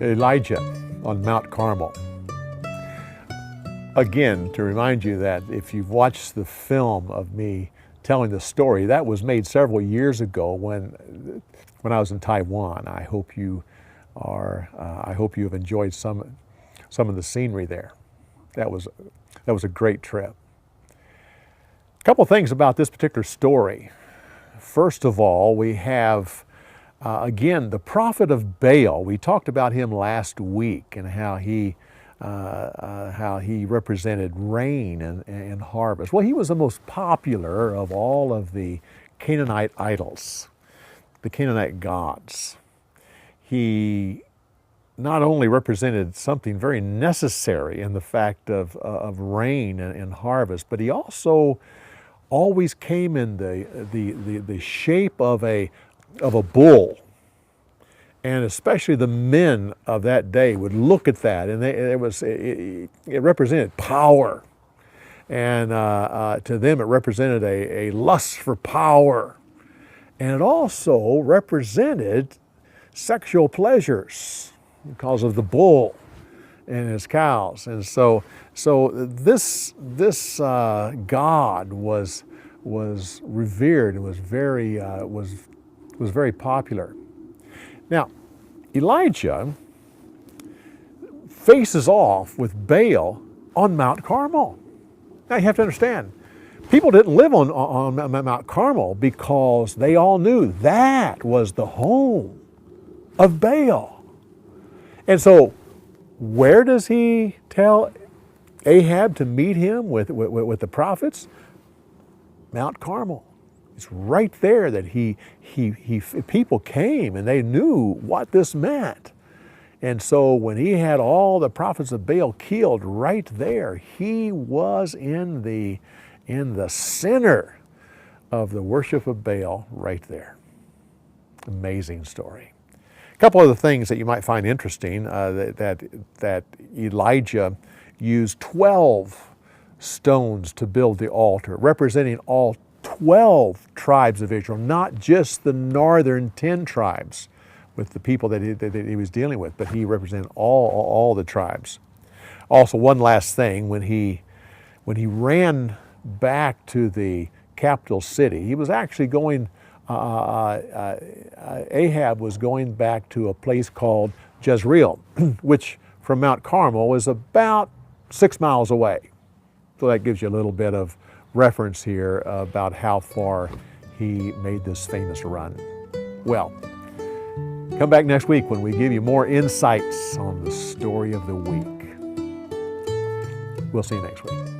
Elijah on Mount Carmel. Again, to remind you that if you've watched the film of me telling the story, that was made several years ago when I was in Taiwan. I hope you have enjoyed some of the scenery there. That was a great trip. A couple things about this particular story. First of all, we have again, the prophet of Baal. We talked about him last week and how he represented rain and harvest. Well, he was the most popular of all of the Canaanite idols, the Canaanite gods. He not only represented something very necessary in the fact of rain and harvest, but he also always came in the shape of a bull. And especially the men of that day would look at that, and it represented power. And to them it represented a lust for power. And it also represented sexual pleasures because of the bull and his cows. And so this God was revered and was very popular. Now, Elijah faces off with Baal on Mount Carmel. Now you have to understand, people didn't live on Mount Carmel because they all knew that was the home of Baal. And so where does he tell Ahab to meet him with the prophets? Mount Carmel. It's right there that people came and they knew what this meant. And so when he had all the prophets of Baal killed right there, he was in the center of the worship of Baal right there. Amazing story. A couple other things that you might find interesting, that Elijah used 12 stones to build the altar, representing all 12 tribes of Israel, not just the northern 10 tribes with the people that he was dealing with, but he represented all the tribes. Also, one last thing, when he ran back to the capital city, he was actually going, Ahab was going back to a place called Jezreel, which from Mount Carmel is about 6 miles away. So that gives you a little bit of reference here about how far he made this famous run. Well, come back next week when we give you more insights on the story of the week. We'll see you next week.